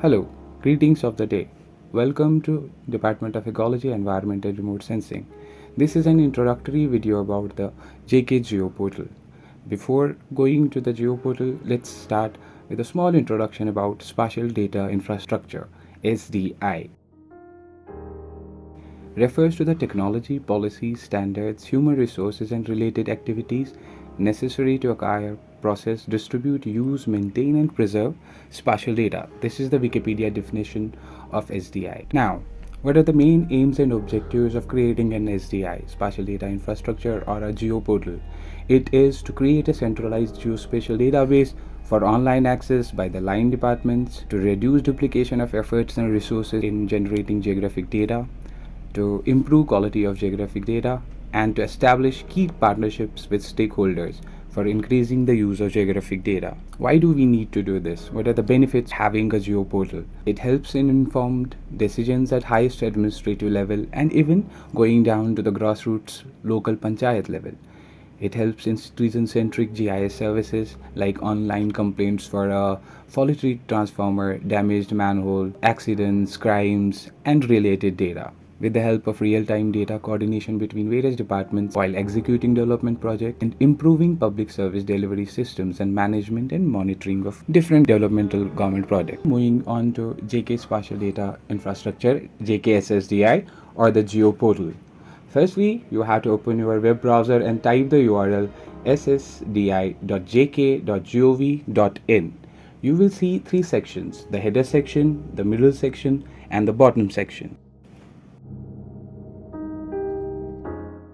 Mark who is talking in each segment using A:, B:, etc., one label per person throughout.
A: Hello, greetings of the day. Welcome to Department of Ecology, Environment and Remote Sensing. This is an introductory video about the JK Geo Portal. Before going to the Geo Portal, let's start with a small introduction about Spatial Data Infrastructure (SDI). Refers to the technology, policies, standards, human resources and related activities necessary to acquire, process, distribute, use, maintain and preserve spatial data. This is the Wikipedia definition of SDI. Now, what are the main aims and objectives of creating an SDI, spatial data infrastructure, or a geoportal? It is to create a centralized geospatial database for online access by the line departments, to reduce duplication of efforts and resources in generating geographic data, to improve quality of geographic data, and to establish key partnerships with stakeholders for increasing the use of geographic data. Why do we need to do this? What are the benefits having a geoportal? It helps in informed decisions at highest administrative level and even going down to the grassroots local panchayat level. It helps in citizen-centric GIS services like online complaints for a faulty transformer, damaged manhole, accidents, crimes, and related data. With the help of real-time data coordination between various departments while executing development projects and improving public service delivery systems and management and monitoring of different developmental government projects. Moving on to JK Spatial Data Infrastructure, JKSSDI, or the Geo Portal. Firstly, you have to open your web browser and type the URL ssdi.jk.gov.in. You will see three sections: the header section, the middle section, and the bottom section.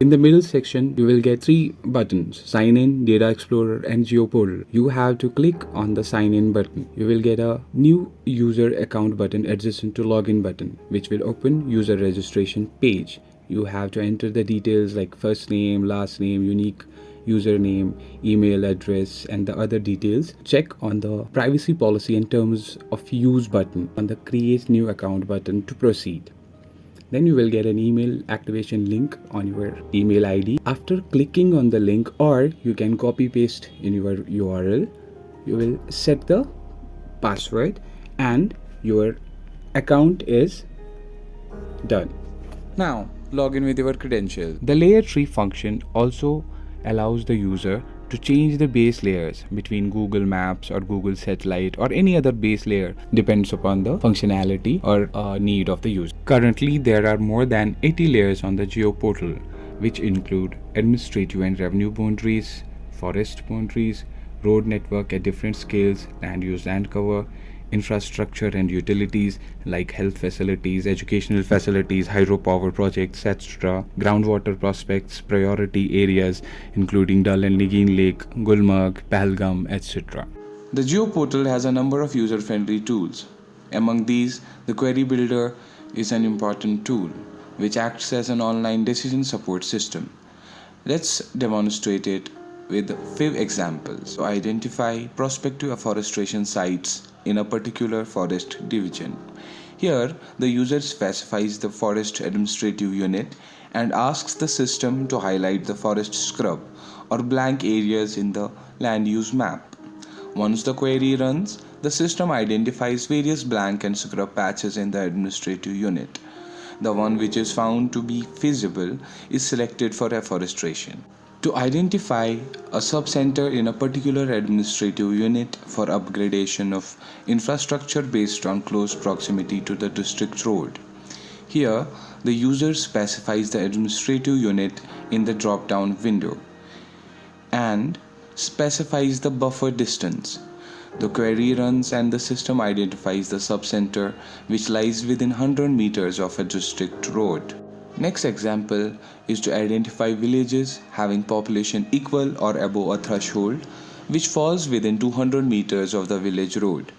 A: In the middle section, you will get three buttons: Sign In, Data Explorer, and Geo Portal. You have to click on the Sign In button. You will get a new user account button adjacent to Login button, which will open user registration page. You have to enter the details like first name, last name, unique username, email address, and the other details. Check on the privacy policy and terms of use button on the Create New Account button to proceed. Then you will get an email activation link on your email ID. After clicking on the link, or you can copy paste in your URL, you will set the password and your account is done. Now log in with your credentials. The layer tree function also allows the user to change the base layers between Google Maps or Google Satellite or any other base layer, depends upon the functionality or need of the user. Currently, there are more than 80 layers on the Geo Portal, which include administrative and revenue boundaries, forest boundaries, road network at different scales, land use, land cover, infrastructure and utilities like health facilities, educational facilities, hydropower projects, etc., groundwater prospects, priority areas including Dal and Nagin Lake, Gulmarg, Pahalgam, etc. The Geo Portal has a number of user-friendly tools. Among these, the Query Builder is an important tool which acts as an online decision support system. Let's demonstrate it with a few examples to identify prospective afforestation sites in a particular forest division. Here, the user specifies the forest administrative unit and asks the system to highlight the forest scrub or blank areas in the land use map. Once the query runs, the system identifies various blank and scrub patches in the administrative unit. The one which is found to be feasible is selected for afforestation. To identify a subcenter in a particular administrative unit for upgradation of infrastructure based on close proximity to the district road. Here, the user specifies the administrative unit in the drop-down window and specifies the buffer distance. The query runs and the system identifies the subcenter which lies within 100 meters of a district road. Next example is to identify villages having population equal or above a threshold which falls within 200 meters of the village road,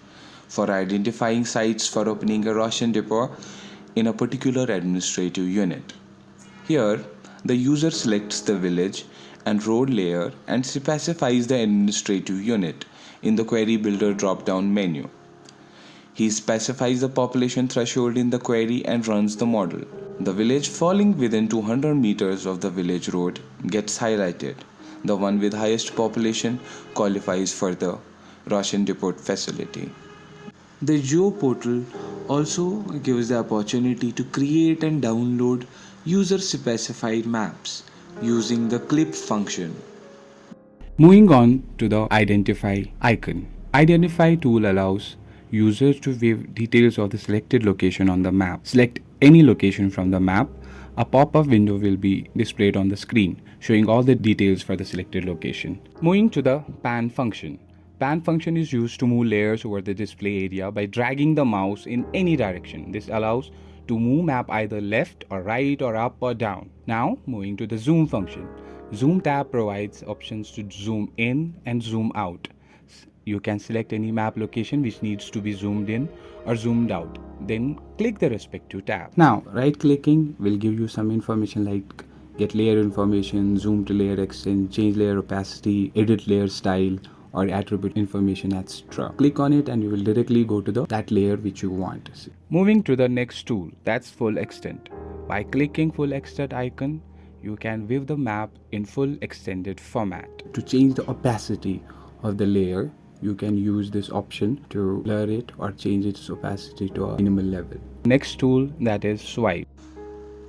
A: for identifying sites for opening a ration depot in a particular administrative unit. Here, the user selects the village and road layer and specifies the administrative unit in the Query Builder drop-down menu.
B: He specifies the population threshold in the query and runs the model. The village falling within 200 meters of the village road gets highlighted. The one with highest population qualifies for the Russian depot facility. The Geo Portal also gives the opportunity to create and download user specified maps using the clip function.
A: Moving on to the Identify icon. Identify tool allows users to view details of the selected location on the map. Select any location from the map. A pop-up window will be displayed on the screen, showing all the details for the selected location. Moving to the Pan function. Pan function is used to move layers over the display area by dragging the mouse in any direction. This allows to move map either left or right or up or down. Now moving to the Zoom function. Zoom tab provides options to zoom in and zoom out. You can select any map location which needs to be zoomed in or zoomed out. Then click the respective tab. Now, right clicking will give you some information like get layer information, zoom to layer extent, change layer opacity, edit layer style, or attribute information, etc. Click on it and you will directly go to that layer which you want to see. Moving to the next tool, that's full extent. By clicking full extent icon, you can view the map in full extended format. To change the opacity of the layer, you can use this option to blur it or change its opacity to a minimal level. Next tool, that is swipe.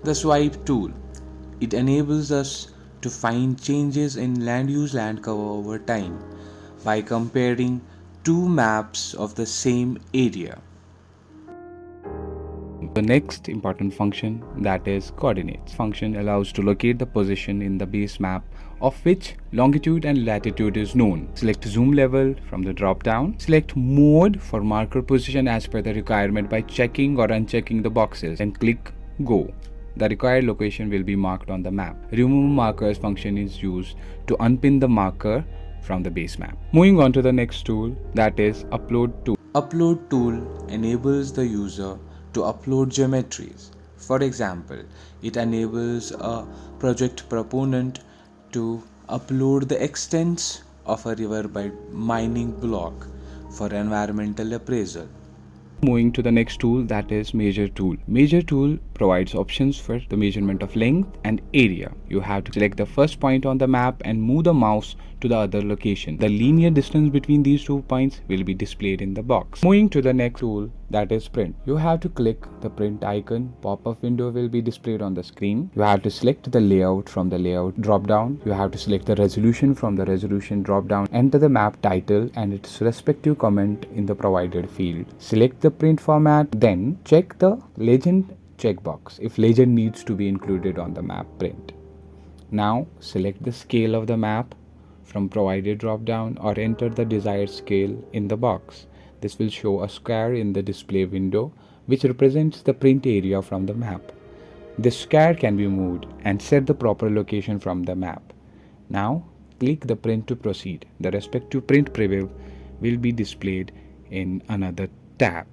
B: The swipe tool. It enables us to find changes in land use land cover over time by comparing two maps of the same area.
A: The next important function, that is coordinates. Function allows to locate the position in the base map of which longitude and latitude is known. Select zoom level from the drop down. Select mode for marker position as per the requirement by checking or unchecking the boxes and click go. The required location will be marked on the map. Remove markers function is used to unpin the marker from the base map. Moving on to the next tool, that is upload tool.
B: Upload tool enables the user to upload geometries. For example, it enables a project proponent to upload the extents of a river by mining block for environmental appraisal.
A: Moving to the next tool, that is measure tool. Measure tool provides options for the measurement of length and area. You have to select the first point on the map and move the mouse to the other location. The linear distance between these 2 points will be displayed in the box. Moving to the next tool, that is print. You have to click the print icon. Pop-up window will be displayed on the screen. You have to select the layout from the layout drop down. You have to select the resolution from the resolution drop down. Enter the map title and its respective comment in the provided field. Select the print format, then check the legend checkbox if legend needs to be included on the map print. Now select the scale of the map from provided drop down or enter the desired scale in the box. This will show a square in the display window which represents the print area from the map. This square can be moved and set the proper location from the map. Now click the print to proceed. The respective print preview will be displayed in another tab.